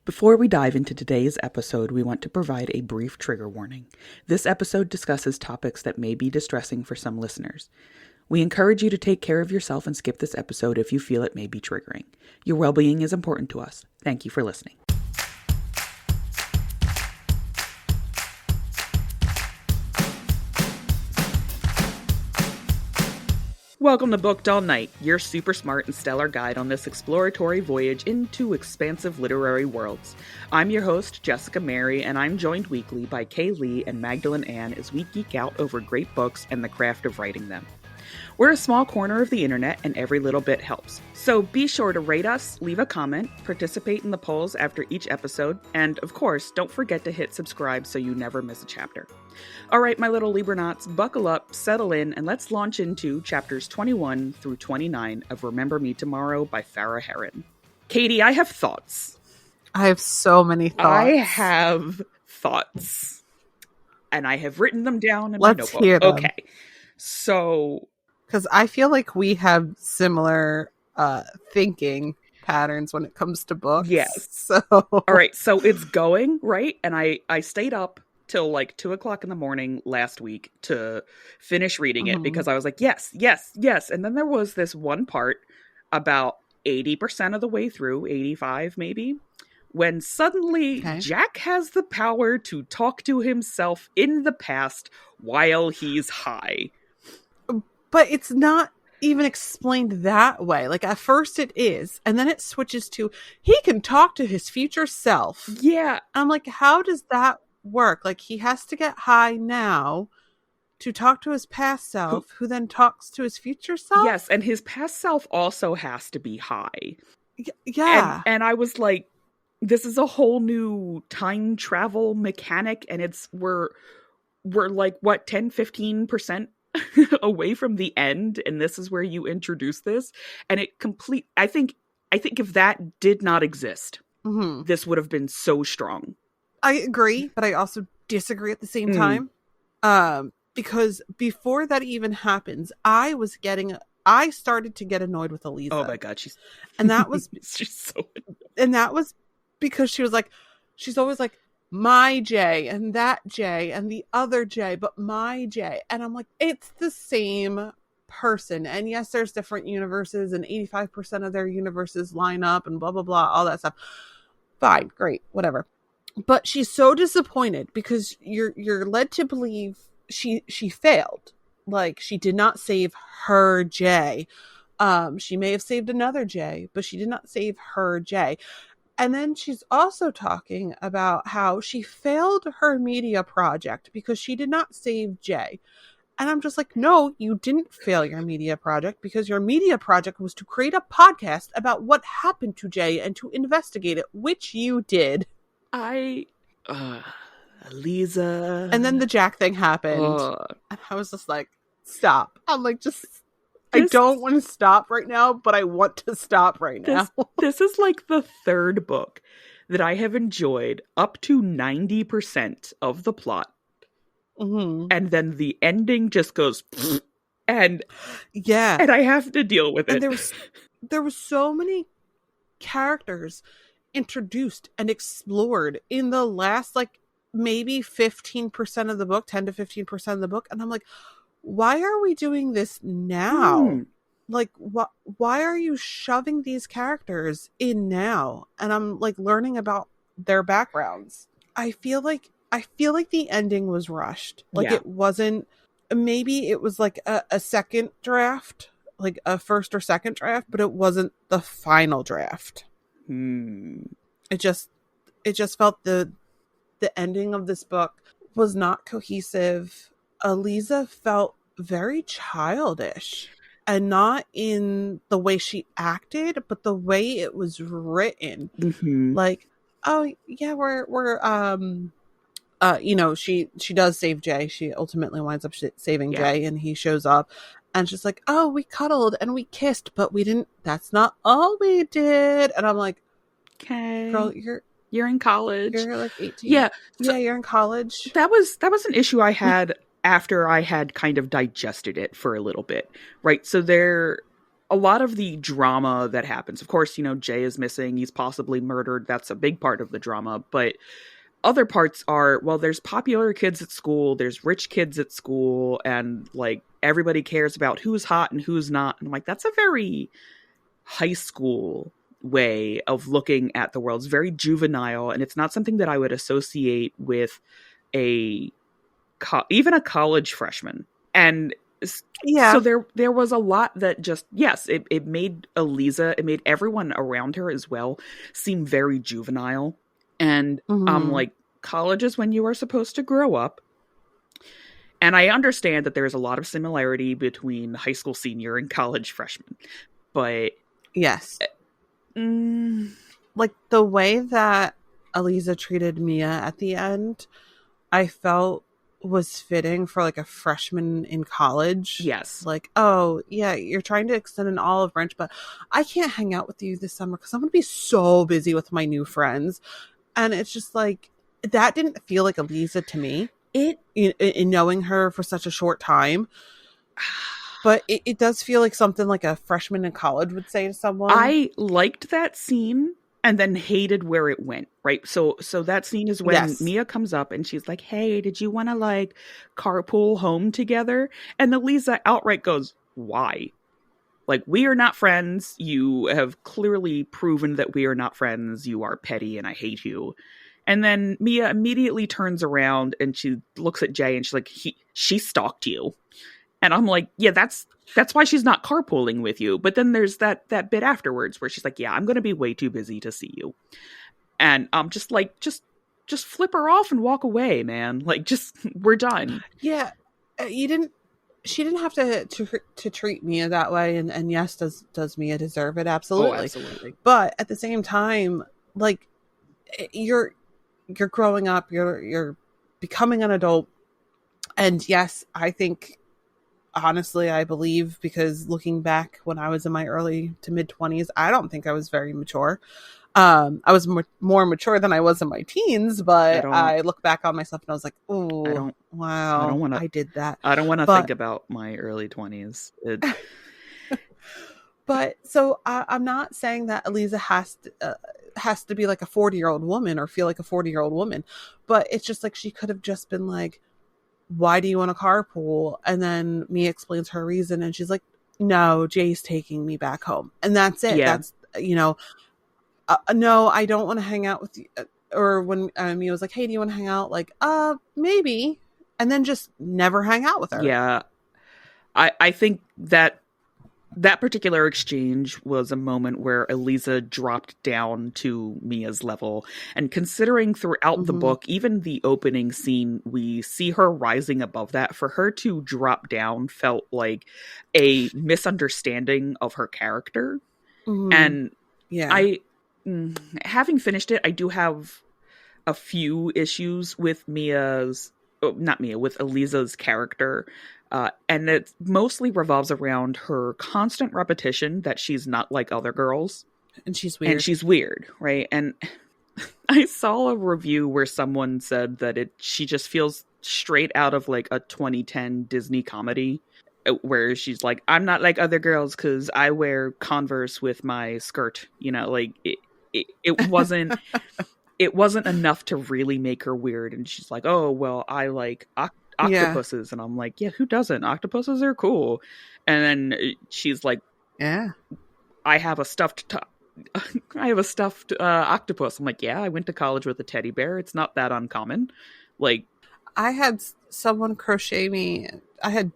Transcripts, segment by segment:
Before we dive into today's episode, we want to provide a brief trigger warning. This episode discusses topics that may be distressing for some listeners. We encourage you to take care of yourself and skip this episode if you feel it may be triggering. Your well-being is important to us. Thank you for listening. Welcome to Booked All Night, your super smart and stellar guide on this exploratory voyage into expansive literary worlds. I'm your host, Jessica Mary, and I'm joined weekly by Leigh and Magdalyn Ann as we geek out over great books and the craft of writing them. We're a small corner of the internet, and every little bit helps. So be sure to rate us, leave a comment, participate in the polls after each episode, and of course, don't forget to hit subscribe so you never miss a chapter. All right, my little Libranauts, buckle up, settle in, and let's launch into chapters 21 through 29 of Remember Me Tomorrow by Farah Heron. Katie, I have thoughts. I have so many thoughts. I have thoughts. And I have written them down in my notebook. Let's hear them. Okay. So... Because I feel like we have similar thinking patterns when it comes to books. Yes. So all right. So it's going, right? And I stayed up till like 2 o'clock in the morning last week to finish reading it because I was like, yes. And then there was this one part about 80% of the way through, 85 maybe, when suddenly Jack has the power to talk to himself in the past while he's high. But it's not even explained that way. Like, at first it is, and then it switches to, he can talk to his future self. Yeah. I'm like, how does that work? Like, he has to get high now to talk to his past self, who then talks to his future self? Yes, and his past self also has to be high. Yeah. And I was like, this is a whole new time travel mechanic, and we're like, what, 10-15% away from the end, and this is where you introduce this, and I think if that did not exist, this would have been so strong. I agree, but I also disagree at the same time, because before that even happens, I started to get annoyed with Eliza. Oh my god, she's so annoying. And that was because she's always like, my J and that J and the other J, but my J. And I'm like, it's the same person. And yes, there's different universes and 85% of their universes line up and blah, blah, blah, all that stuff. Fine, great, whatever. But she's so disappointed because you're led to believe she failed. Like, she did not save her J. She may have saved another J, but she did not save her J. And then she's also talking about how she failed her media project because she did not save Jay. And I'm just like, no, you didn't fail your media project, because your media project was to create a podcast about what happened to Jay and to investigate it, which you did. Eliza. And then the Jack thing happened. And I was just like, stop. I'm like, I don't want to stop right now, but I want to stop right now. This is like the third book that I have enjoyed up to 90% of the plot. And then the ending just goes, and I have to deal with it. And there was so many characters introduced and explored in the last, like, maybe 15% of the book, 10 to 15% of the book. And I'm like, why are we doing this now? Like, why are you shoving these characters in now? And I'm like learning about their backgrounds. I feel like the ending was rushed. Like, it wasn't, maybe it was like a second draft, like a first or second draft, but it wasn't the final draft. It just felt the ending of this book was not cohesive. Eliza felt very childish, and not in the way she acted, but the way it was written. Like, oh yeah, she does save Jay. She ultimately winds up saving Jay, and he shows up, and she's like, oh, we cuddled and we kissed, but we didn't. That's not all we did. And I'm like, okay, girl, you're in college. You're like 18. Yeah, you're in college. That was an issue I had after I had kind of digested it for a little bit, right? So a lot of the drama that happens, of course, Jay is missing. He's possibly murdered. That's a big part of the drama. But other parts are, well, there's popular kids at school, there's rich kids at school, and like everybody cares about who's hot and who's not. And I'm like, that's a very high school way of looking at the world. It's very juvenile, and it's not something that I would associate with even a college freshman. And so there was a lot that just, yes, it made Eliza, it made everyone around her as well seem very juvenile. And like, college is when you are supposed to grow up. And I understand that there's a lot of similarity between high school senior and college freshman. But yes. Like, the way that Eliza treated Mia at the end, I felt was fitting for like a freshman in college. Yes. Like, oh yeah, you're trying to extend an olive branch, but I can't hang out with you this summer because I'm going to be so busy with my new friends. And it's just like, that didn't feel like Eliza to me. In knowing her for such a short time. But it does feel like something like a freshman in college would say to someone. I liked that scene and then hated where it went, right? So that scene is when Mia comes up and she's like, hey, did you want to like carpool home together? And Eliza outright goes, why? Like, we are not friends. You have clearly proven that we are not friends. You are petty and I hate you. And then Mia immediately turns around and she looks at Jay and she's like, she stalked you. And I'm like, yeah, that's why she's not carpooling with you. But then there's that bit afterwards where she's like, yeah, I'm going to be way too busy to see you. And I'm just like, just flip her off and walk away, man. Like, just, we're done. Yeah. She didn't have to treat Mia that way. And yes, does Mia deserve it? Absolutely. Oh, absolutely. But at the same time, like, you're growing up, you're becoming an adult. And yes, I think, honestly, I believe, because looking back when I was in my early to mid 20s, I don't think I was very mature. I was more mature than I was in my teens, but I look back on myself and I was like, oh, wow, I did that. I don't want to think about my early 20s. But so I'm not saying that Eliza has to be like a 40-year-old woman or feel like a 40-year-old woman, but it's just like, she could have just been like, why do you want to carpool? And then Mia explains her reason and she's like, no, Jay's taking me back home. And that's it. Yeah. That's, no, I don't want to hang out with you. Or when Mia was like, hey, do you want to hang out? Like, maybe. And then just never hang out with her. Yeah. I think that particular exchange was a moment where Eliza dropped down to Mia's level. And considering throughout the book, even the opening scene, we see her rising above that. For her to drop down felt like a misunderstanding of her character. And having finished it, I do have a few issues with with Eliza's character. And it mostly revolves around her constant repetition that she's not like other girls. And she's weird. Right? And I saw a review where someone said that she just feels straight out of like a 2010 Disney comedy, where she's like, I'm not like other girls because I wear Converse with my skirt. Like it wasn't... It wasn't enough to really make her weird. And she's like, oh, well, I like octopuses. And I'm like, yeah, who doesn't? Octopuses are cool. And then she's like, yeah, I have a stuffed octopus. I'm like, yeah, I went to college with a teddy bear. It's not that uncommon. Like, I had someone crochet me. Her,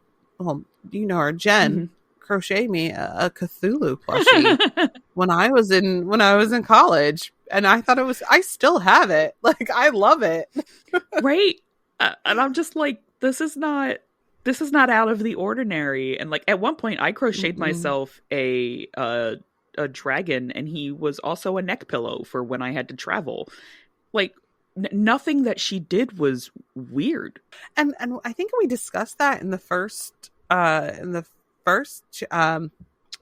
Jen, crochet me a Cthulhu plushie when I was in college. And I thought I still have it. Like, I love it. Right. And I'm just like, this is not out of the ordinary. And like, at one point I crocheted myself a dragon, and he was also a neck pillow for when I had to travel. Like, nothing that she did was weird. And I think we discussed that in the first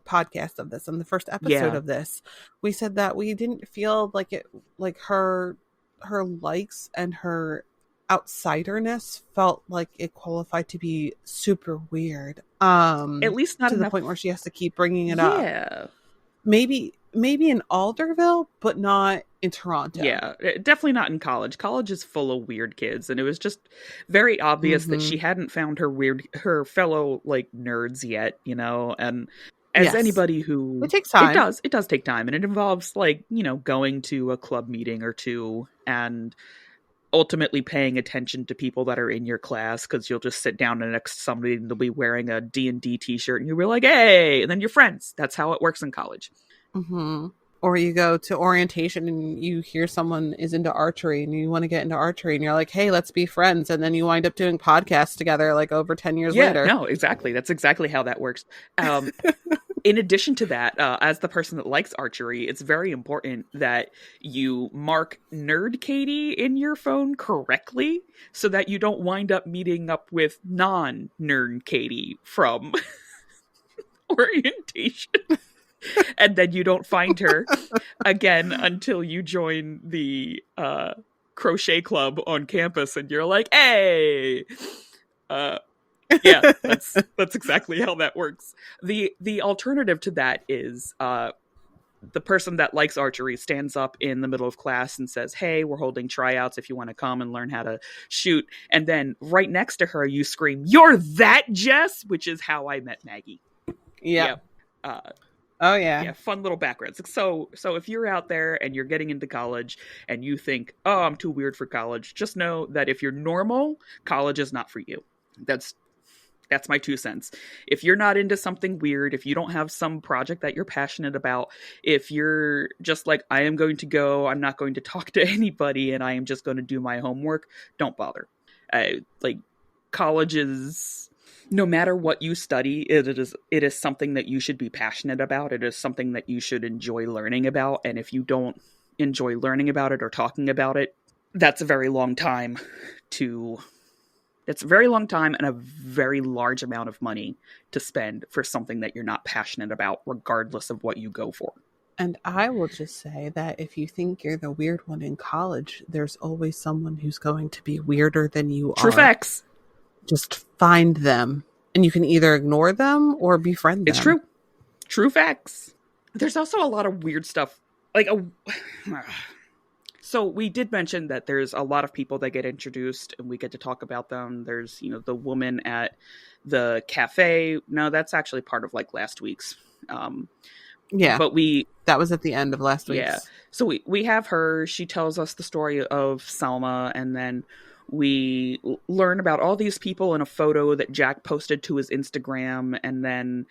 podcast of this, in the first episode of this. We said that we didn't feel like it, like her likes and her outsiderness felt like it qualified to be super weird. At least not to the enough. point where she has to keep bringing it up. Yeah. Maybe in Alderville, but not in Toronto. Yeah, definitely not in college. College is full of weird kids, and it was just very obvious that she hadn't found her fellow like nerds yet, you know. And as anybody who it takes time, it does take time, and it involves like, you know, going to a club meeting or two and ultimately paying attention to people that are in your class, because you'll just sit down next to somebody and they'll be wearing a D&D t-shirt and you'll be like, hey, and then you're friends. That's how it works in college. Or you go to orientation and you hear someone is into archery and you want to get into archery and you're like, hey, let's be friends. And then you wind up doing podcasts together like over 10 years later. No, exactly. That's exactly how that works. In addition to that, as the person that likes archery, it's very important that you mark Nerd Katie in your phone correctly so that you don't wind up meeting up with non-Nerd Katie from orientation. And then you don't find her again until you join the crochet club on campus and you're like, hey! Yeah, that's exactly how that works. The alternative to that is the person that likes archery stands up in the middle of class and says, hey, we're holding tryouts if you want to come and learn how to shoot. And then right next to her, you scream, you're that Jess, which is how I met Maggie. Yeah. Oh, yeah. Yeah, fun little backgrounds. So if you're out there and you're getting into college and you think, oh, I'm too weird for college, just know that if you're normal, college is not for you. That's my 2 cents. If you're not into something weird, if you don't have some project that you're passionate about, if you're just like, I am going to go, I'm not going to talk to anybody, and I am just going to do my homework, don't bother. Like, college is... No matter what you study, it is something that you should be passionate about. It is something that you should enjoy learning about. And if you don't enjoy learning about it or talking about it, that's a very long time It's a very long time and a very large amount of money to spend for something that you're not passionate about, regardless of what you go for. And I will just say that if you think you're the weird one in college, there's always someone who's going to be weirder than you are. True facts. Just find them, and you can either ignore them or befriend them. It's true. True facts. There's also a lot of weird stuff. So we did mention that there's a lot of people that get introduced and we get to talk about them. There's, you know, the woman at the cafe. No, that's actually part of like last week's. Yeah. But that was at the end of last week's. Yeah. So we have her. She tells us the story of Selma, and then we learn about all these people in a photo that Jack posted to his Instagram. And then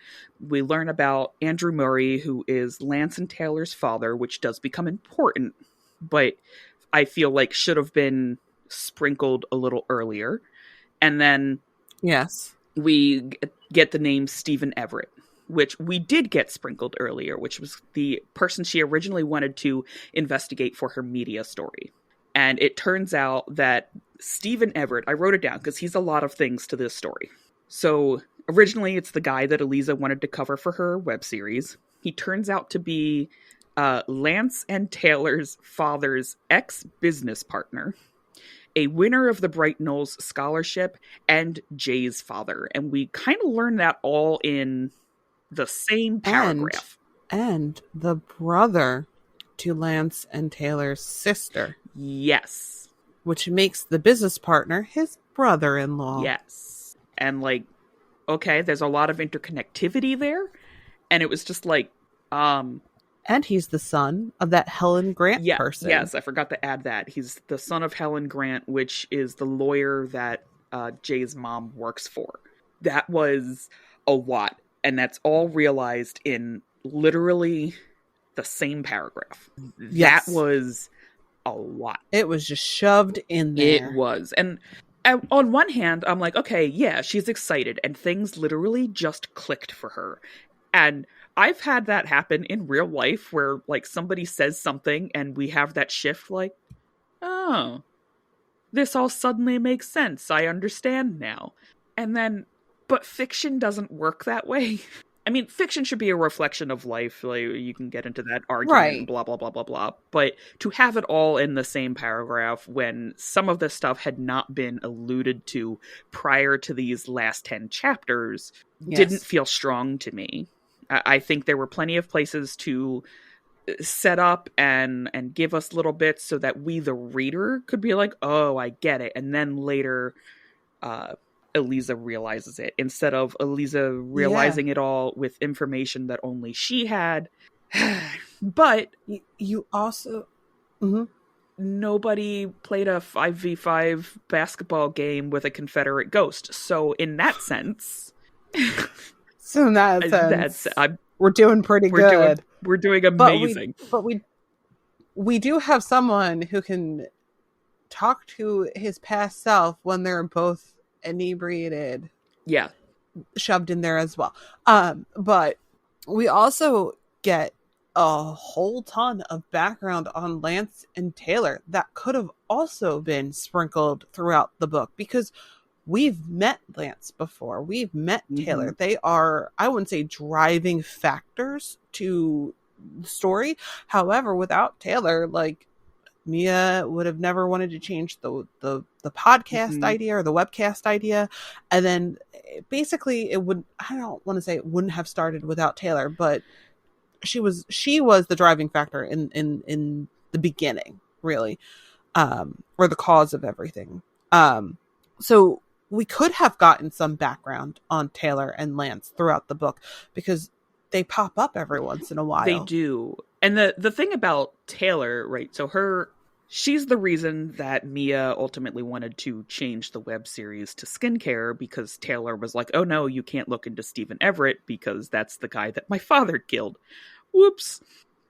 we learn about Andrew Murray, who is Lance and Taylor's father, which does become important, but I feel like should have been sprinkled a little earlier. And then yes, we get the name Stephen Everett, which we did get sprinkled earlier, which was the person she originally wanted to investigate for her media story. And it turns out that Stephen Everett, I wrote it down because he's a lot of things to this story. So originally it's the guy that Eliza wanted to cover for her web series. He turns out to be Lance and Taylor's father's ex-business partner, a winner of the Bright Knolls scholarship, and Jay's father. And we kind of learn that all in the same paragraph. And the brother to Lance and Taylor's sister. Yes. Which makes the business partner his brother-in-law. Yes. And like, okay, there's a lot of interconnectivity there. And it was just like, and he's the son of that Helen Grant person. Yes, I forgot to add that. He's the son of Helen Grant, which is the lawyer that Jay's mom works for. That was a lot. And that's all realized in literally the same paragraph. Yes. That was a lot. It was just shoved in there. It was. And on one hand, I'm like, okay, yeah, she's excited. And things literally just clicked for her. And I've had that happen in real life where like somebody says something and we have that shift like, oh, this all suddenly makes sense. I understand now. And then, but fiction doesn't work that way. I mean, fiction should be a reflection of life. Like, you can get into that argument and Right. blah, blah, blah, blah, blah. But to have it all in the same paragraph when some of this stuff had not been alluded to prior to these last 10 chapters didn't Yes. feel strong to me. I think there were plenty of places to set up and give us little bits so that we, the reader, could be like, oh, I get it. And then later, Eliza realizes it instead of Eliza realizing it all with information that only she had. But you also mm-hmm. nobody played a 5v5 basketball game with a Confederate ghost. So in that sense, so in that sense, we're doing pretty good. We're doing amazing. But we do have someone who can talk to his past self when they're both inebriated. Yeah. Shoved in there as well. But we also get a whole ton of background on Lance and Taylor that could have also been sprinkled throughout the book, because we've met Lance before. We've met Taylor. Mm-hmm. They are, I wouldn't say driving factors to the story. However, without Taylor, like, Mia would have never wanted to change the podcast mm-hmm. idea or the webcast idea. And then basically it would, I don't want to say it wouldn't have started without Taylor, but she was the driving factor in the beginning, really, or the cause of everything. So we could have gotten some background on Taylor and Lance throughout the book, because they pop up every once in a while. They do. And the thing about Taylor, right, so she's the reason that Mia ultimately wanted to change the web series to skincare, because Taylor was like, oh no, you can't look into Stephen Everett because that's the guy that my father killed. Whoops.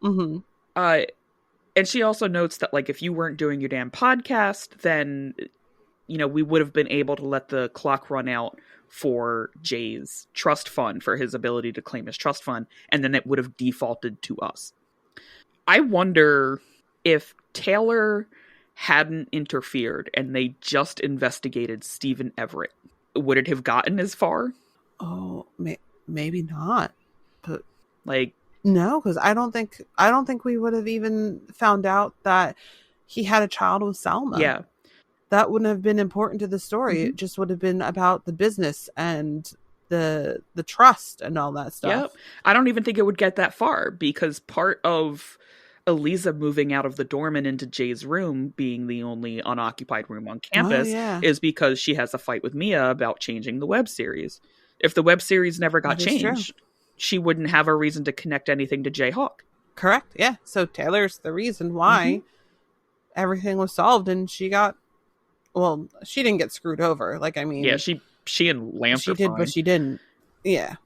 Mm-hmm. And she also notes that, like, if you weren't doing your damn podcast, then, you know, we would have been able to let the clock run out for Jay's trust fund, for his ability to claim his trust fund, and then it would have defaulted to us. I wonder if Taylor hadn't interfered and they just investigated Stephen Everett, would it have gotten as far? Oh, maybe not. But like, no, because I don't think we would have even found out that he had a child with Selma. Yeah. That wouldn't have been important to the story. Mm-hmm. It just would have been about the business and the trust and all that stuff. Yep. I don't even think it would get that far, because part of Eliza moving out of the dorm and into Jay's room being the only unoccupied room on campus is because she has a fight with Mia about changing the web series. If the web series never got changed, she wouldn't have a reason to connect anything to Jayhawk. Correct. Yeah. So Taylor's the reason why everything was solved, and she got, well, she didn't get screwed over. Like, I mean, yeah, she and Lance she are did, fine. but she didn't. Yeah,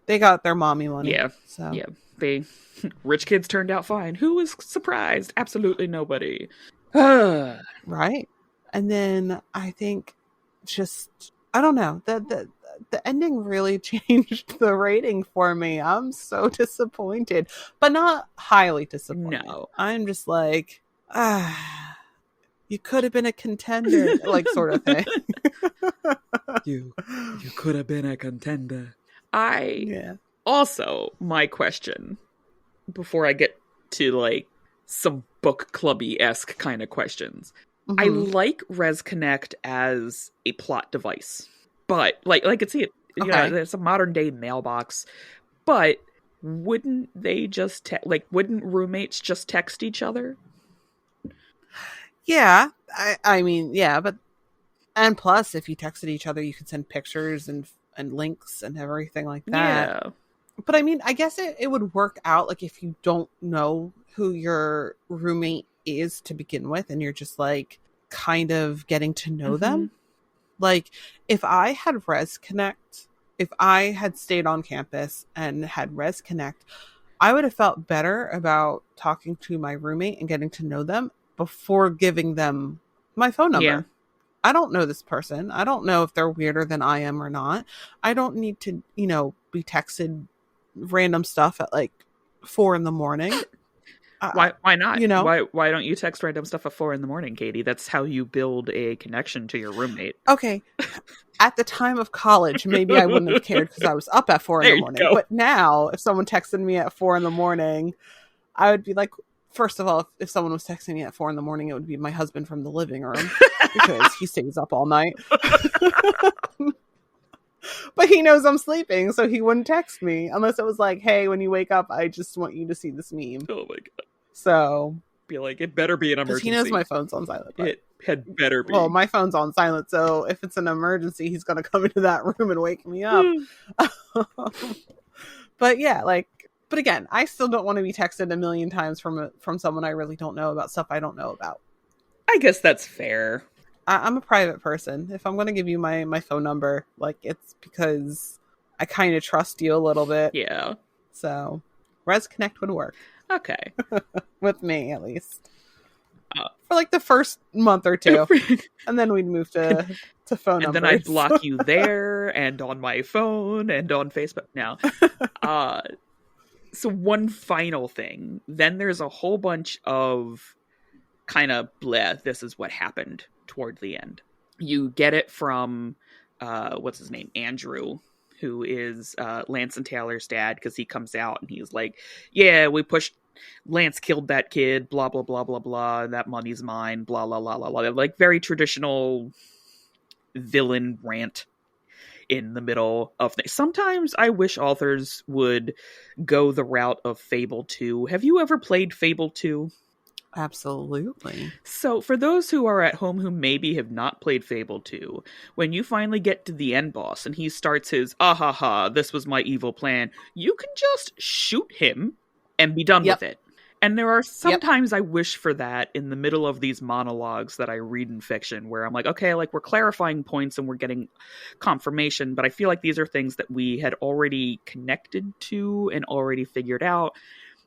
they got their mommy money. Yeah, so yeah, they rich kids turned out fine. Who was surprised? Absolutely nobody. Right. And then I think, just, I don't know, the ending really changed the rating for me. I'm so disappointed, but not highly disappointed. No, I'm just like, you could have been a contender, like, sort of thing. you could have been a contender. Yeah. Also, my question, before I get to, like, some book clubby-esque kind of questions. Mm-hmm. I like Res Connect as a plot device, but like I could see it. You know, there's a modern day mailbox, but wouldn't they just wouldn't roommates just text each other? Yeah, I mean, yeah, but, and plus, if you texted each other, you could send pictures and links and everything like that. Yeah. But I mean, I guess it would work out, like, if you don't know who your roommate is to begin with, and you're just, like, kind of getting to know them. Like, if I had Res Connect, if I had stayed on campus and had Res Connect, I would have felt better about talking to my roommate and getting to know them before giving them my phone number. Yeah. I don't know this person. I don't know if they're weirder than I am or not. I don't need to, be texted random stuff at like 4 a.m. Why not? You know, why don't you text random stuff at 4 a.m, Katie? That's how you build a connection to your roommate. okay. At the time of college, maybe I wouldn't have cared because I was up at 4 There you a.m. go. But now, if someone texted me at 4 a.m, I would be like, first of all, if someone was texting me at 4 a.m, it would be my husband from the living room because he stays up all night. But he knows I'm sleeping, so he wouldn't text me unless it was like, hey, when you wake up, I just want you to see this meme. Oh my god. So be like, it better be an emergency. He knows my phone's on silent. It had better be. Well, my phone's on silent, so if it's an emergency, he's going to come into that room and wake me up. But yeah, but again, I still don't want to be texted a million times from someone I really don't know about stuff I don't know about. I guess that's fair. I'm a private person. If I'm going to give you my phone number, it's because I kind of trust you a little bit. Yeah. So, Res Connect would work. Okay. With me, at least. For the first month or two. And then we'd move to phone numbers. And then I'd block you there and on my phone and on Facebook. Now, so one final thing. Then there's a whole bunch of kind of bleh, this is what happened toward the end. You get it from, what's his name? Andrew, who is Lance and Taylor's dad, because he comes out and he's like, yeah, Lance killed that kid, blah, blah, blah, blah, blah, that money's mine, blah, blah, blah, blah, blah. Very traditional villain rant in the middle of things. Sometimes I wish authors would go the route of Fable 2. Have you ever played Fable 2? Absolutely. So for those who are at home who maybe have not played Fable 2, when you finally get to the end boss and he starts his, this was my evil plan, you can just shoot him and be done with it. And there are sometimes I wish for that in the middle of these monologues that I read in fiction where I'm like, okay, we're clarifying points and we're getting confirmation, but I feel like these are things that we had already connected to and already figured out.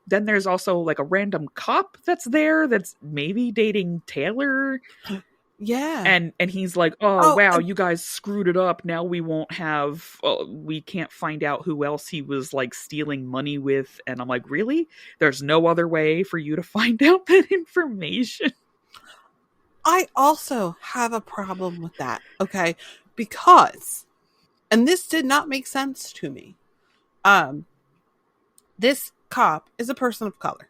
Then there's also a random cop that's there that's maybe dating Taylor. Yeah. And he's like, wow, you guys screwed it up. Now we won't have, we can't find out who else he was stealing money with. And I'm like, really? There's no other way for you to find out that information? I also have a problem with that. Okay. Because, and this did not make sense to me. This cop is a person of color.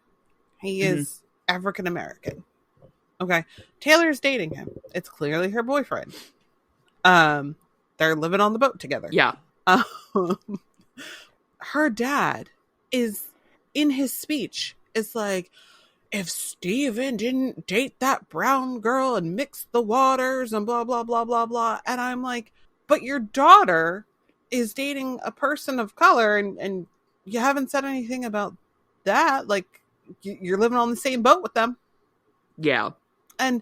He is African American. Okay. Taylor's dating him. It's clearly her boyfriend. They're living on the boat together. Yeah. Her dad is, in his speech, is like, if Steven didn't date that brown girl and mix the waters and blah, blah, blah, blah, blah. And I'm like, but your daughter is dating a person of color and you haven't said anything about that. You're living on the same boat with them. Yeah. And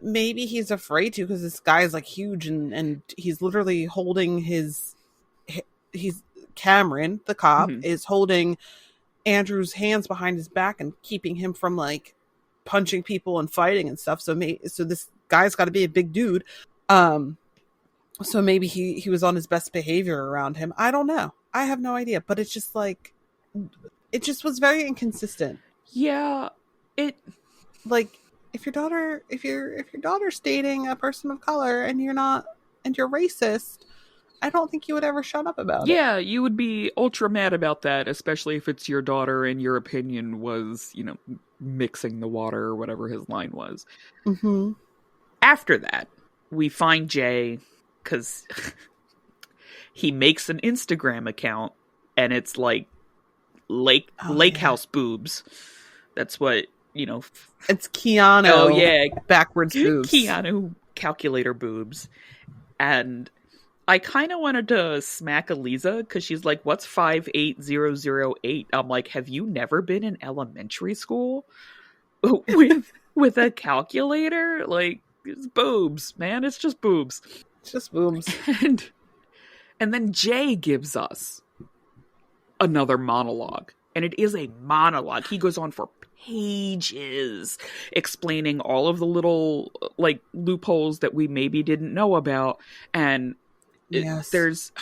maybe he's afraid to because this guy is huge and he's literally holding he's Cameron, the cop, is holding Andrew's hands behind his back and keeping him from punching people and fighting and stuff. So this guy's got to be a big dude. So maybe he was on his best behavior around him. I don't know. I have no idea. But it's just it just was very inconsistent. Yeah. If your daughter's dating a person of color and you're racist, I don't think you would ever shut up about it. Yeah, you would be ultra mad about that, especially if it's your daughter and your opinion was, mixing the water or whatever his line was. Mm-hmm. After that, we find Jay because he makes an Instagram account and it's lake house boobs. That's what, it's Keanu. Oh yeah, backwards boobs. Keanu calculator boobs. And I kind of wanted to smack Eliza because she's like, what's 58008? I'm like, have you never been in elementary school with a calculator? It's boobs, man. It's just boobs. It's just boobs. And then Jay gives us another monologue. And it is a monologue. He goes on for pages explaining all of the little loopholes that we maybe didn't know about. And yes. There's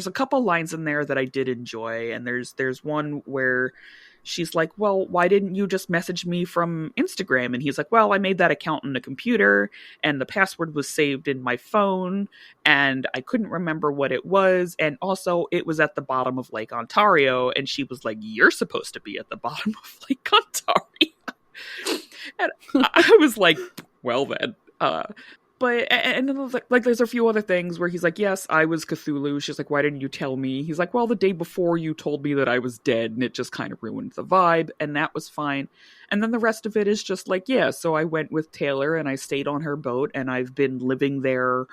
a couple lines in there that I did enjoy. And there's one where she's like, well, why didn't you just message me from Instagram? And he's like, well, I made that account on a computer and the password was saved in my phone and I couldn't remember what it was. And also it was at the bottom of Lake Ontario. And she was like, you're supposed to be at the bottom of Lake Ontario. And I was like, well then. But, and then like, there's a few other things where he's like, yes, I was Cthulhu. She's like, why didn't you tell me? He's like, well, the day before you told me that I was dead, and it just kind of ruined the vibe, and that was fine. And then the rest of it is just like, yeah, so I went with Taylor, and I stayed on her boat, and I've been living there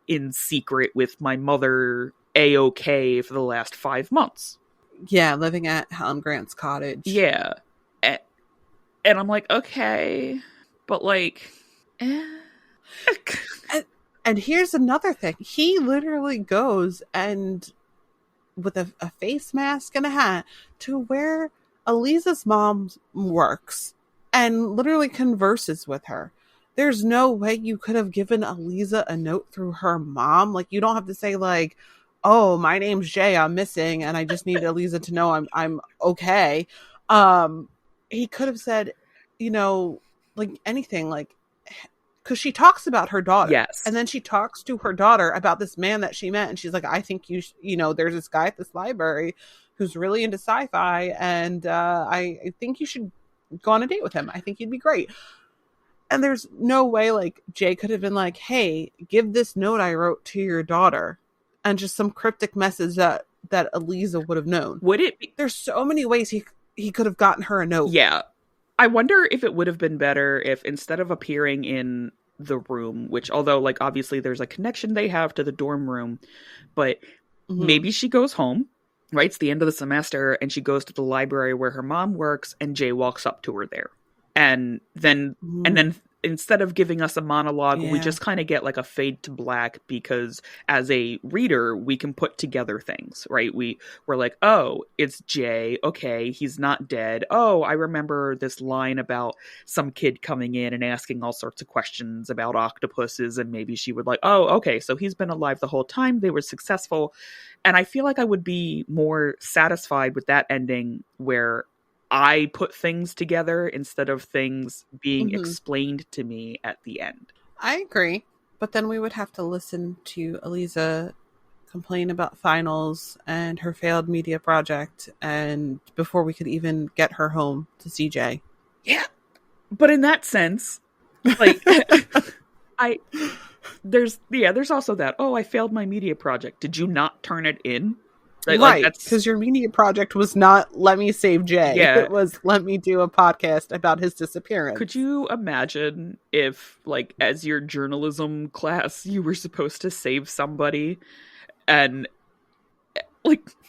in secret with my mother, A-OK, for the last 5 months. Yeah, living at Helen Grant's cottage. Yeah. And I'm like, okay, but like, and here's another thing. He literally goes and with a face mask and a hat to where Eliza's mom works and literally converses with her. There's no way you could have given Eliza a note through her mom. Like, you don't have to say like, oh, my name's Jay, I'm missing and I just need Eliza to know I'm okay. He could have said, you know, like anything, like, because she talks about her daughter. yes. And then she talks to her daughter about this man that she met. And she's like, I think you know, there's this guy at this library who's really into sci-fi. And I think you should go on a date with him. I think he'd be great. And there's no way like Jay could have been like, hey, give this note I wrote to your daughter. And just some cryptic message that Eliza would have known. Would it be? There's so many ways he could have gotten her a note. Yeah. I wonder if it would have been better if instead of appearing in the room, which although like obviously there's a connection they have to the dorm room, but maybe she goes home, right? It's the end of the semester and she goes to the library where her mom works and Jay walks up to her there. And then instead of giving us a monologue, we just kind of get like a fade to black because as a reader, we can put together things, right? We're like, oh, it's Jay. Okay, he's not dead. Oh, I remember this line about some kid coming in and asking all sorts of questions about octopuses. And maybe she would like, oh, okay, so he's been alive the whole time. They were successful. And I feel like I would be more satisfied with that ending where I put things together instead of things being explained to me at the end. I agree. But then we would have to listen to Eliza complain about finals and her failed media project and before we could even get her home to CJ. Yeah. But in that sense, like there's also that, oh, I failed my media project. Did you not turn it in? Right, because your media project was not let me save Jay. Yeah. It was let me do a podcast about his disappearance. Could you imagine if, like, as your journalism class, you were supposed to save somebody and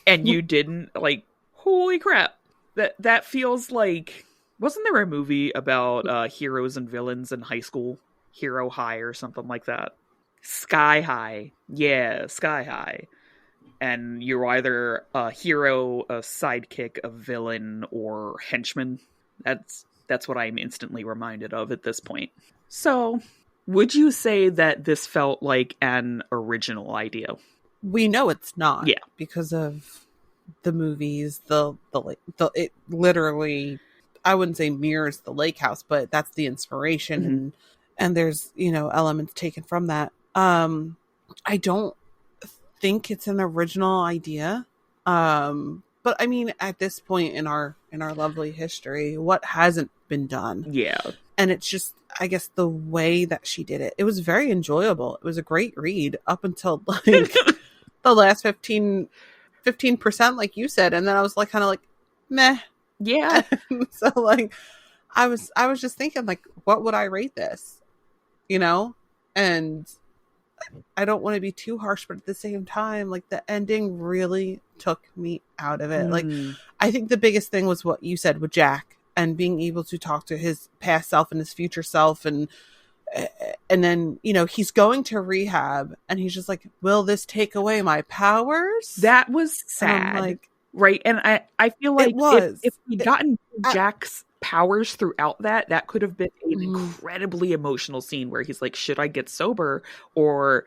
you didn't? Like, holy crap. That feels like... Wasn't there a movie about heroes and villains in high school? Hero High or something like that? Sky High. Yeah, Sky High. And you're either a hero, a sidekick, a villain, or henchman. That's what I'm instantly reminded of at this point. So, would you say that this felt like an original idea? We know it's not. Yeah. Because of the movies, it literally, I wouldn't say mirrors the lake house, but that's the inspiration. And there's, you know, elements taken from that. I don't think it's an original idea, but I mean at this point in our lovely history, what hasn't been done? Yeah. And it's just, I guess, the way that she did it, it was very enjoyable. It was a great read up until like the last 15% like you said, and then I was like kind of like meh. Yeah. So like I was just thinking like, what would I rate this, you know? And I don't want to be too harsh, but at the same time, like the ending really took me out of it. Like, I think the biggest thing was what you said with Jack and being able to talk to his past self and his future self. And then, you know, he's going to rehab and he's just like, will this take away my powers? That was sad. Like, right. And I feel like if we'd gotten Jack's powers throughout that could have been an incredibly emotional scene where he's like, should I get sober or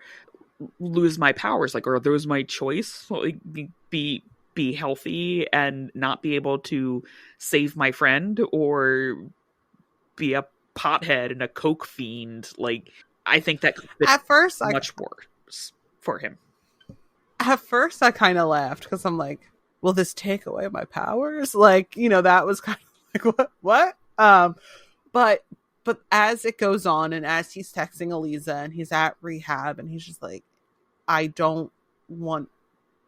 lose my powers? Like, are those my choice? Like, be be healthy and not be able to save my friend, or be a pothead and a coke fiend. Like, I think that could fit At first, much worse for him. At first, I kind of laughed because I'm like, will this take away my powers? Like, that was kind of like, what? But as it goes on, and as he's texting Eliza and he's at rehab, and he's just like, I don't want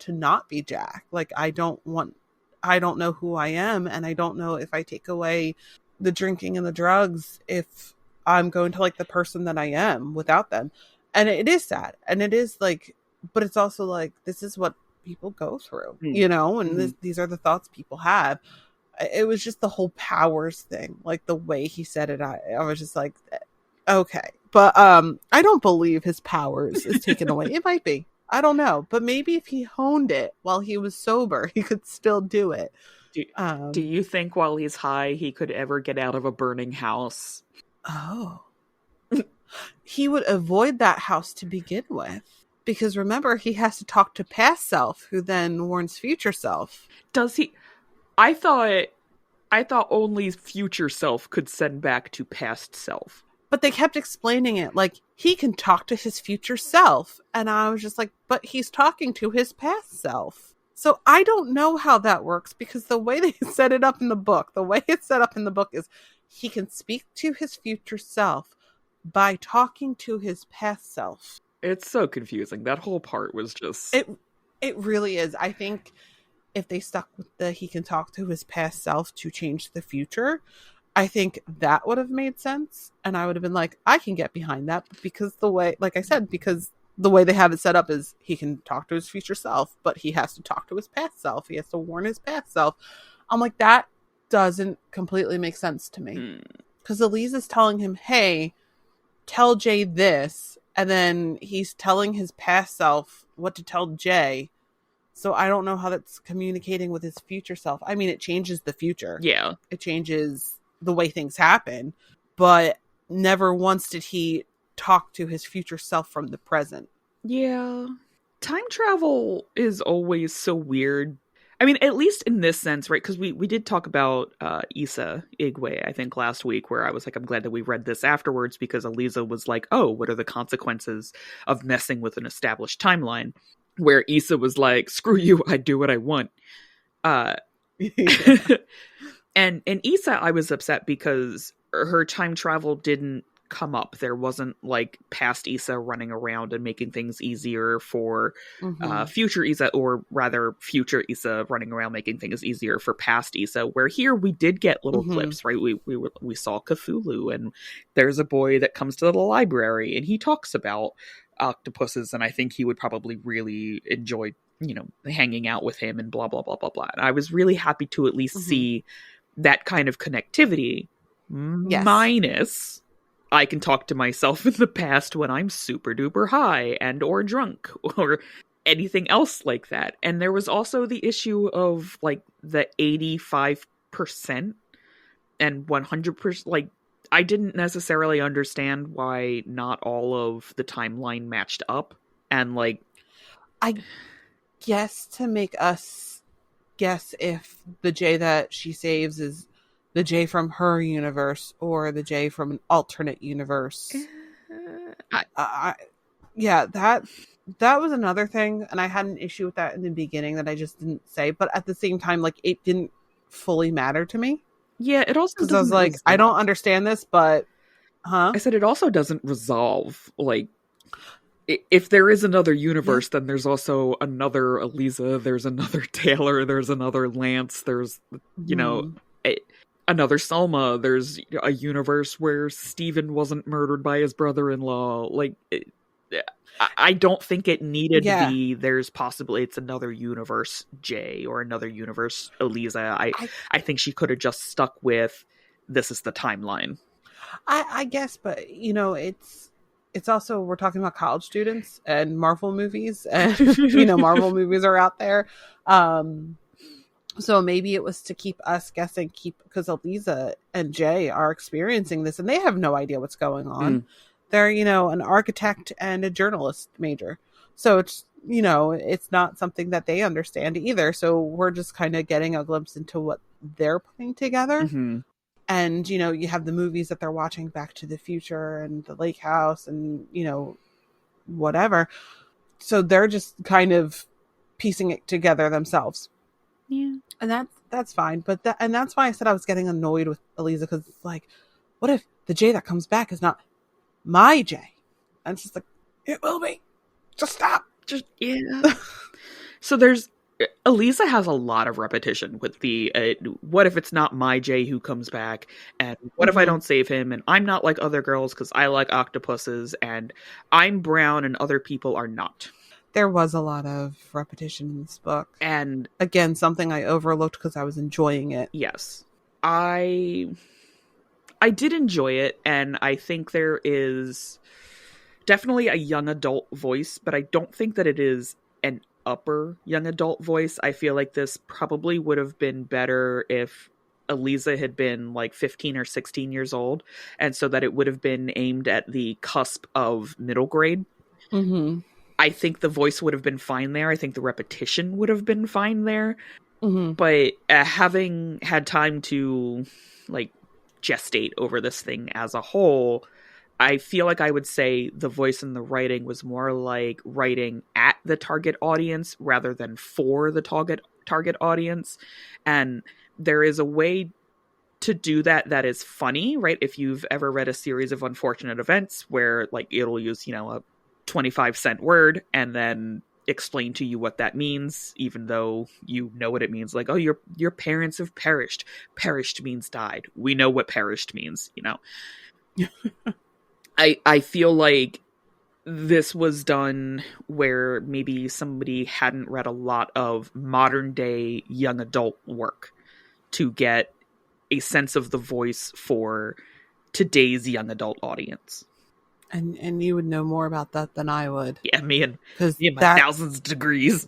to not be Jack. Like, I don't know who I am, and I don't know if I take away the drinking and the drugs, if I'm going to like the person that I am without them. And it is sad. And it is like, but it's also like, this is what people go through, and these are the thoughts people have. It was just the whole powers thing, like the way he said it. I was just like, okay, but I don't believe his powers is taken away. It might be, I don't know, but maybe if he honed it while he was sober, he could still do it. Do you think while he's high he could ever get out of a burning house? Oh, he would avoid that house to begin with. Because remember, he has to talk to past self, who then warns future self. Does he? I thought only future self could send back to past self. But they kept explaining it like he can talk to his future self. And I was just like, but he's talking to his past self. So I don't know how that works, because the way they set it up in the book, is he can speak to his future self by talking to his past self. It's so confusing. That whole part was just... It really is. I think if they stuck with the he can talk to his past self to change the future, I think that would have made sense. And I would have been like, I can get behind that. But because the way, like I said, because the way they have it set up is he can talk to his future self, but he has to talk to his past self. He has to warn his past self. I'm like, that doesn't completely make sense to me. Because Eliza's telling him, hey, tell Jay this. And then he's telling his past self what to tell Jay. So I don't know how that's communicating with his future self. I mean, it changes the future. Yeah. It changes the way things happen. But never once did he talk to his future self from the present. Yeah. Time travel is always so weird. I mean, at least in this sense, right? Because we did talk about Issa Igwe, I think, last week, where I was like, I'm glad that we read this afterwards, because Eliza was like, oh, what are the consequences of messing with an established timeline? Where Issa was like, screw you, I do what I want. And Issa, I was upset because her time travel didn't come up. There wasn't like past Issa running around and making things easier for future Issa, or rather future Issa running around making things easier for past Issa, where here we did get little clips, right? We saw Cthulhu, and there's a boy that comes to the library and he talks about octopuses, and I think he would probably really enjoy, hanging out with him and blah, blah, blah, blah, blah. And I was really happy to at least see that kind of connectivity, minus I can talk to myself in the past when I'm super duper high and or drunk or anything else like that. And there was also the issue of like the 85% and 100%. Like, I didn't necessarily understand why not all of the timeline matched up. And like, I guess to make us guess if the Jay that she saves is the Jay from her universe or the Jay from an alternate universe. Yeah, that was another thing, and I had an issue with that in the beginning that I just didn't say. But at the same time, like, it didn't fully matter to me. Yeah, it also, because I was like, I don't understand this, but I said it also doesn't resolve. Like, if there is another universe, then there's also another Eliza, there's another Taylor, there's another Lance, there's another Selma, there's a universe where Steven wasn't murdered by his brother-in-law. Like, I don't think it needed there's possibly it's another universe Jay or another universe Eliza. I think she could have just stuck with, this is the timeline. I guess, but it's also, we're talking about college students and Marvel movies, and Marvel movies are out there. So maybe it was to keep us guessing, because Eliza and Jay are experiencing this and they have no idea what's going on. They're, an architect and a journalist major. So it's you know, it's not something that they understand either. So we're just kind of getting a glimpse into what they're putting together. Mm-hmm. And, you know, you have the movies that they're watching, Back to the Future and The Lake House and, you know, whatever. So they're just kind of piecing it together themselves. Yeah. And that's fine. But that's why I said I was getting annoyed with Eliza, because it's like, what if the J that comes back is not my J? And it's just like, it will be. Just stop. Just, yeah. So Eliza has a lot of repetition with the, what if it's not my Jay who comes back? And what if I don't save him? And I'm not like other girls because I like octopuses, and I'm brown and other people are not. There was a lot of repetition in this book. And again, something I overlooked because I was enjoying it. Yes. I did enjoy it, and I think there is definitely a young adult voice, but I don't think that it is an upper young adult voice. I feel like this probably would have been better if Eliza had been like 15 or 16 years old, and so that it would have been aimed at the cusp of middle grade. Mm-hmm. I think the voice would have been fine there. I think the repetition would have been fine there. Mm-hmm. But having had time to like gestate over this thing as a whole, I feel like I would say the voice and the writing was more like writing at the target audience rather than for the target audience. And there is a way to do that is funny, right? If you've ever read a series of unfortunate events where like it'll use, you know, a 25-cent word and then explain to you what that means, even though you know what it means. Like, oh, your parents have perished. Perished means died. We know what perished means, you know. I feel like this was done where maybe somebody hadn't read a lot of modern day young adult work to get a sense of the voice for today's young adult audience. And you would know more about that than I would. Yeah, me and my thousands of degrees.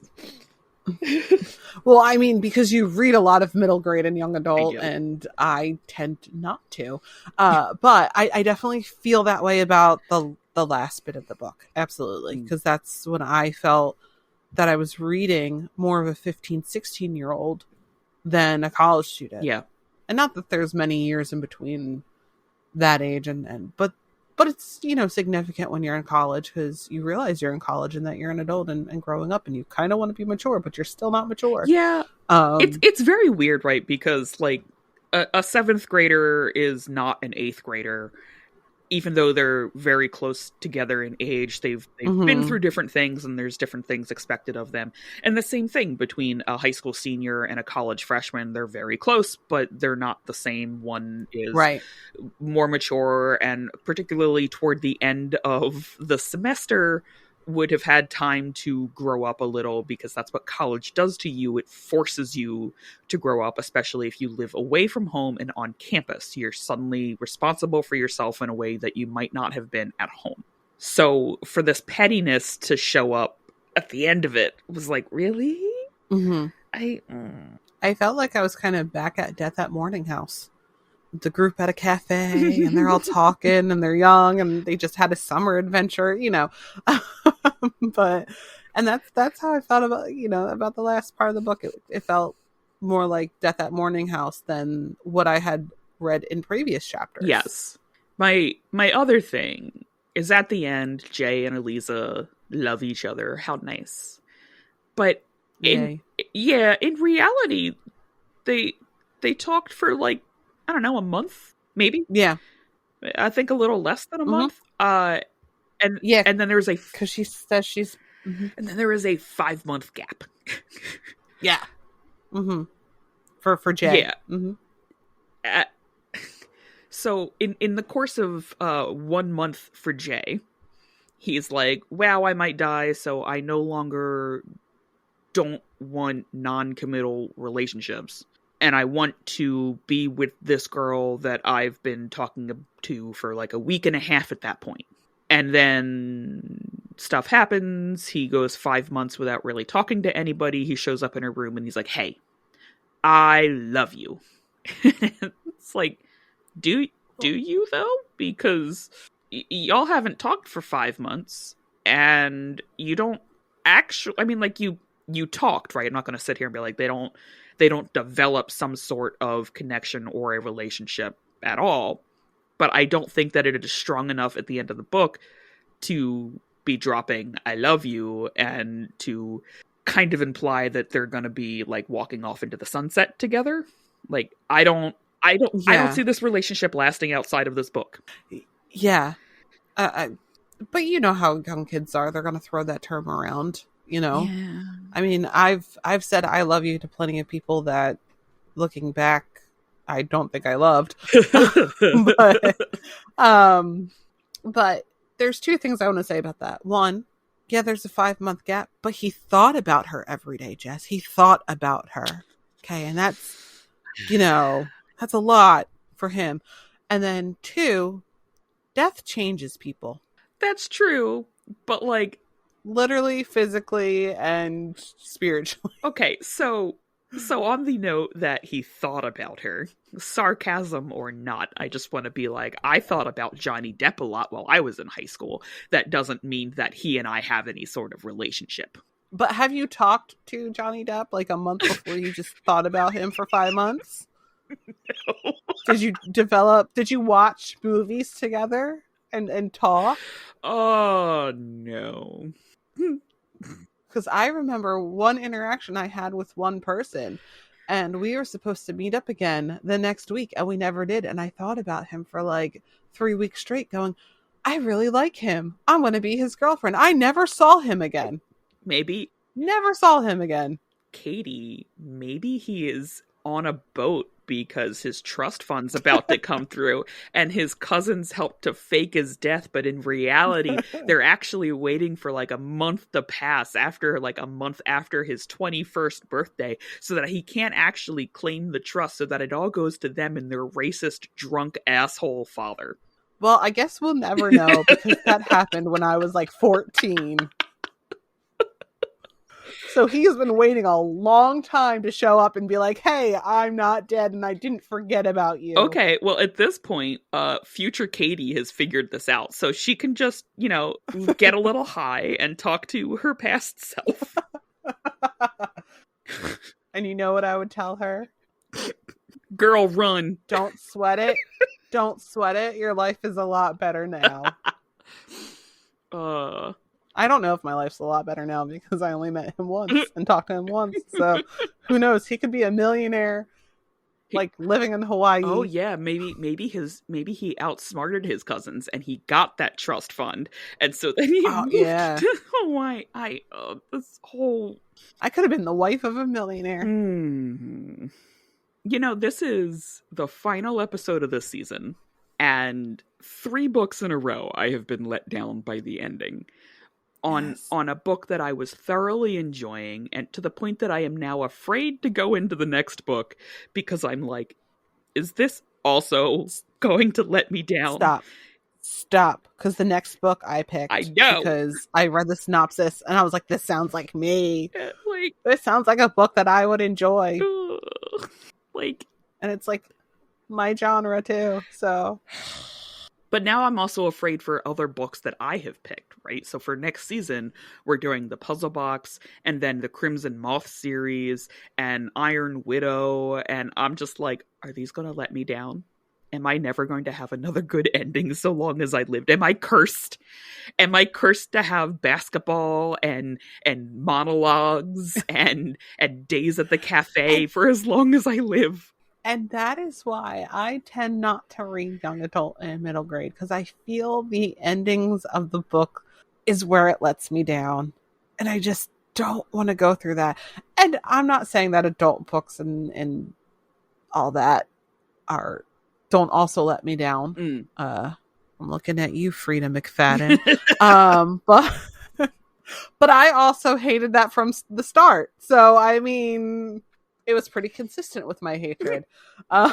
Well, I mean, because you read a lot of middle grade and young adult, and I tend not to. But I definitely feel that way about the last bit of the book. Absolutely. Because that's when I felt that I was reading more of a 15, 16-year-old than a college student. Yeah. And not that there's many years in between that age but it's, you know, significant when you're in college because you realize you're in college and that you're an adult and growing up, and you kind of want to be mature, but you're still not mature. Yeah. It's very weird, right? Because like a seventh grader is not an eighth grader, even though they're very close together in age. They've been through different things, and there's different things expected of them. And the same thing between a high school senior and a college freshman. They're very close, but they're not the same. One is more mature, and particularly toward the end of the semester would have had time to grow up a little, because that's what college does to you. It forces you to grow up, especially if you live away from home and on campus. You're suddenly responsible for yourself in a way that you might not have been at home. So for this pettiness to show up at the end of it was like, really? Mm-hmm. I felt like I was kind of back at Death at Morning House. The group at a cafe, and they're all talking, and they're young, and they just had a summer adventure, you know. And that's how I felt about, you know, about the last part of the book. It felt more like Death at Morning House than what I had read in previous chapters. Yes. My other thing is at the end, Jay and Eliza love each other. How nice. But in reality, they talked for like, I don't know, a month, maybe. Yeah, I think a little less than a month. And then there's because she says she's, and then there is a 5-month gap. Yeah. Mm-hmm. For Jay. Yeah. So in the course of 1 month for Jay, he's like, wow, I might die, so I no longer don't want non-committal relationships. And I want to be with this girl that I've been talking to for like a week and a half at that point. And then stuff happens. He goes 5 months without really talking to anybody. He shows up in her room and he's like, hey, I love you. It's like, do you though? Because y'all haven't talked for 5 months, and you don't actually, I mean, like you talked, right? I'm not going to sit here and be like, they don't develop some sort of connection or a relationship at all. But I don't think that it is strong enough at the end of the book to be dropping "I love you" and to kind of imply that they're going to be like walking off into the sunset together. Like, I don't see this relationship lasting outside of this book. Yeah. But you know how young kids are. They're going to throw that term around, you know? Yeah. I mean, I've said I love you to plenty of people that, looking back, I don't think I loved. But there's two things I want to say about that. One, yeah, there's a 5-month gap, but he thought about her every day, Jess. He thought about her. Okay, and that's, you know, that's a lot for him. And then two, death changes people. That's true, but like literally, physically, and spiritually. Okay, so on the note that he thought about her, sarcasm or not, I just want to be like, I thought about Johnny Depp a lot while I was in high school. That doesn't mean that he and I have any sort of relationship. But have you talked to Johnny Depp like a month before you just thought about him for 5 months? No. Did you watch movies together and talk? Oh, no. Because I remember one interaction I had with one person, and we were supposed to meet up again the next week, and we never did. And I thought about him for like 3 weeks straight, going, I really like him. I'm going to be his girlfriend. I never saw him again. Maybe. Never saw him again. Katie, maybe he is on a boat because his trust fund's about to come through and his cousins helped to fake his death, but in reality they're actually waiting for like a month to pass after his 21st birthday so that he can't actually claim the trust, so that it all goes to them and their racist drunk asshole father. Well, I guess we'll never know because that happened when I was like 14. So he's been waiting a long time to show up and be like, hey, I'm not dead and I didn't forget about you. Okay, well, at this point, future Katie has figured this out. So she can just, get a little high and talk to her past self. And you know what I would tell her? Girl, run. Don't sweat it. Don't sweat it. Your life is a lot better now. I don't know if my life's a lot better now because I only met him once and talked to him once. So who knows? He could be a millionaire, like living in Hawaii. Oh yeah, maybe he outsmarted his cousins and he got that trust fund, and so then he moved to Hawaii. I could have been the wife of a millionaire. Mm-hmm. This is the final episode of this season, and 3 books in a row I have been let down by the ending. On a book that I was thoroughly enjoying, and to the point that I am now afraid to go into the next book because I'm like, is this also going to let me down? Stop. Because the next book I picked, I know, because I read the synopsis and I was like, this sounds like me. This sounds like a book that I would enjoy. And it's like my genre too, so... But now I'm also afraid for other books that I have picked, right? So for next season, we're doing the Puzzle Box, and then the Crimson Moth series, and Iron Widow, and I'm just like, are these going to let me down? Am I never going to have another good ending so long as I lived? Am I cursed? Am I cursed to have basketball and monologues and days at the cafe for as long as I live? And that is why I tend not to read young adult and middle grade, because I feel the endings of the book is where it lets me down. And I just don't want to go through that. And I'm not saying that adult books and all that don't also let me down. I'm looking at you, Frida McFadden. But I also hated that from the start. So, I mean... it was pretty consistent with my hatred. I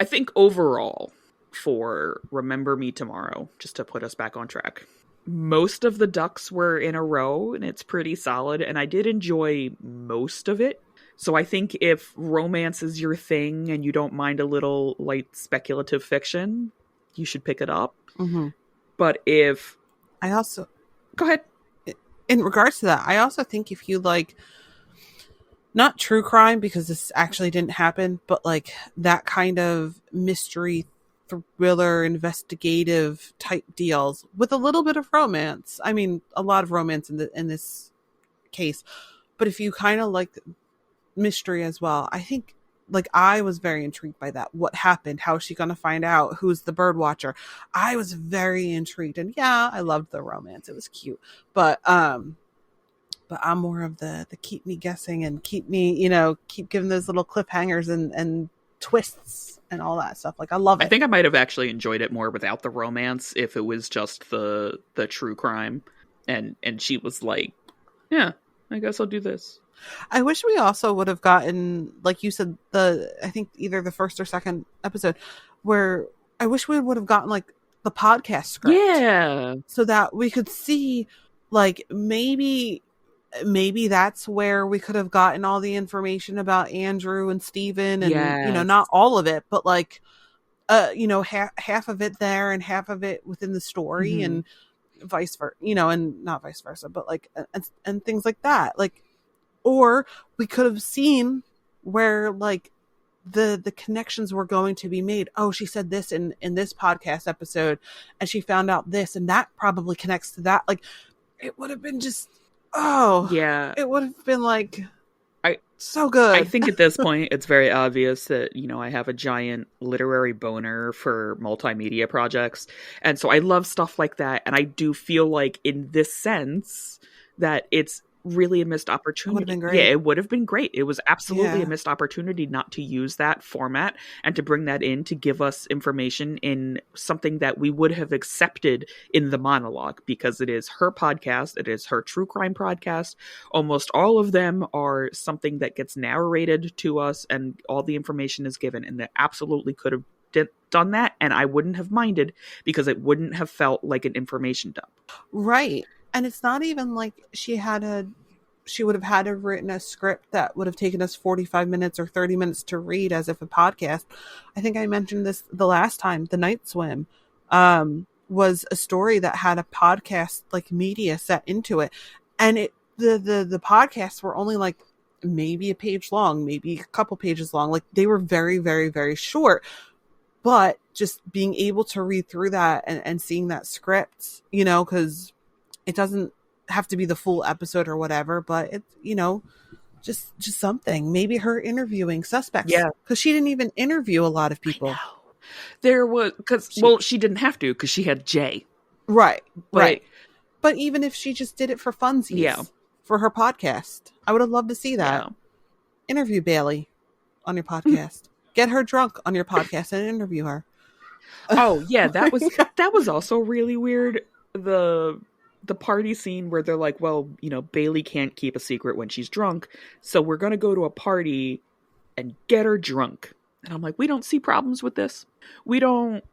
think overall, for Remember Me Tomorrow, just to put us back on track, most of the ducks were in a row, and it's pretty solid, and I did enjoy most of it. So I think if romance is your thing, and you don't mind a little light speculative fiction, you should pick it up. Mm-hmm. But if... Go ahead. in regards to that, I also think if you like, not true crime because this actually didn't happen, but like that kind of mystery, thriller, investigative type deals with a little bit of romance. I mean, a lot of romance in this case, but if you kind of like mystery as well, I think like I was very intrigued by that. What happened? How is she going to find out? Who's the bird watcher? I was very intrigued, and yeah, I loved the romance. It was cute, but I'm more of the keep me guessing and keep me, keep giving those little cliffhangers and twists and all that stuff. Like I love it. I think I might have actually enjoyed it more without the romance if it was just the true crime, and she was like, yeah, I guess I'll do this. I wish we also would have gotten, like you said, I think either the first or second episode, where I wish we would have gotten like the podcast script. Yeah. So that we could see, like, maybe that's where we could have gotten all the information about Andrew and Steven and, not all of it, but like, half of it there and half of it within the story and vice versa, and not vice versa, but like, and things like that. Like, or we could have seen where like the connections were going to be made. Oh, she said this in this podcast episode and she found out this, and that probably connects to that. Like it would have been just, it would have been like, so good. I think at this point it's very obvious that, I have a giant literary boner for multimedia projects. And so I love stuff like that. And I do feel like in this sense that it's really a missed opportunity. It would have been great. Yeah, it would have been great. It was absolutely a missed opportunity not to use that format and to bring that in to give us information in something that we would have accepted in the monologue, because it is her podcast. It is her true crime podcast. Almost all of them are something that gets narrated to us and all the information is given, and that absolutely could have done that, and I wouldn't have minded because it wouldn't have felt like an information dump. Right. And it's not even like she would have had to have written a script that would have taken us 45 minutes or 30 minutes to read as if a podcast. I think I mentioned this the last time. The Night Swim was a story that had a podcast like media set into it. And the podcasts were only like maybe a page long, maybe a couple pages long. Like they were very, very, very short. But just being able to read through that and seeing that script, because it doesn't have to be the full episode or whatever, but it's, just something. Maybe her interviewing suspects. Yeah. Because she didn't even interview a lot of people. There was, she didn't have to because she had Jay. Right. Right. But even if she just did it for funsies, for her podcast, I would have loved to see that. Yeah. Interview Bailey on your podcast. Get her drunk on your podcast and interview her. Oh, yeah. That was also really weird. The party scene where they're like, well, Bailey can't keep a secret when she's drunk, so we're going to go to a party and get her drunk. And I'm like, we don't see problems with this. We don't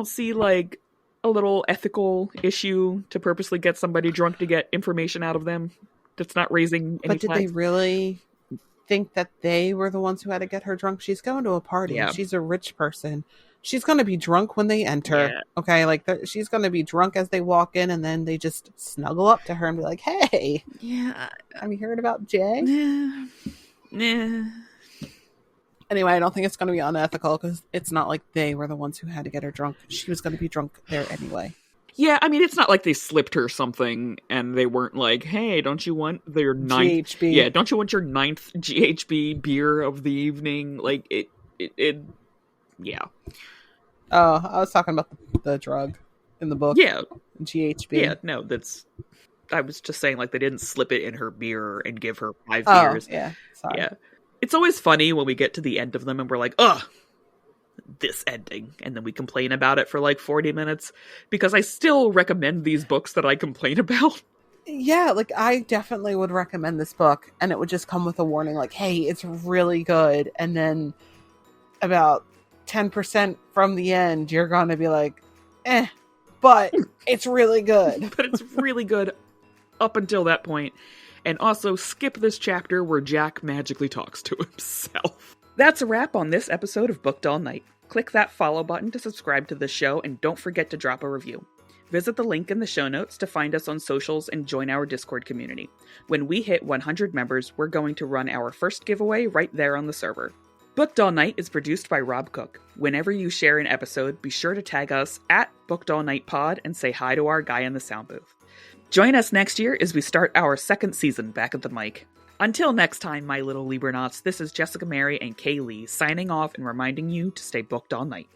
see like a little ethical issue to purposely get somebody drunk to get information out of them. That's not raising any But did they really think that they were the ones who had to get her drunk? She's going to a party. Yeah. She's a rich person. She's going to be drunk when they enter. Yeah. Okay. Like she's going to be drunk as they walk in, and then they just snuggle up to her and be like, hey, have you heard about Jay? Yeah. Anyway, I don't think it's going to be unethical because it's not like they were the ones who had to get her drunk. She was going to be drunk there anyway. Yeah, I mean, it's not like they slipped her something and they weren't like, hey, don't you want your ninth... GHB. Yeah, don't you want your 9th GHB beer of the evening? Like, it yeah. Oh, I was talking about the drug in the book. Yeah. GHB. Yeah, no, I was just saying, like, they didn't slip it in her beer and give her 5 beers. Yeah, sorry. Yeah. It's always funny when we get to the end of them and we're like, ugh, this ending. And then we complain about it for like 40 minutes because I still recommend these books that I complain about. Yeah, like I definitely would recommend this book, and it would just come with a warning like, hey, it's really good. And then about 10% from the end, you're going to be like, but it's really good. But it's really good up until that point. And also skip this chapter where Jack magically talks to himself. That's a wrap on this episode of Booked All Night. Click that follow button to subscribe to the show, and don't forget to drop a review. Visit the link in the show notes to find us on socials and join our Discord community. When we hit 100 members, we're going to run our first giveaway right there on the server. Booked All Night is produced by Rob Cook. Whenever you share an episode, be sure to tag us at Booked All Night Pod and say hi to our guy in the sound booth. Join us next year as we start our second season back at the mic. Until next time, my little Libernauts, this is Jessica Mary and Kay Leigh signing off and reminding you to stay booked all night.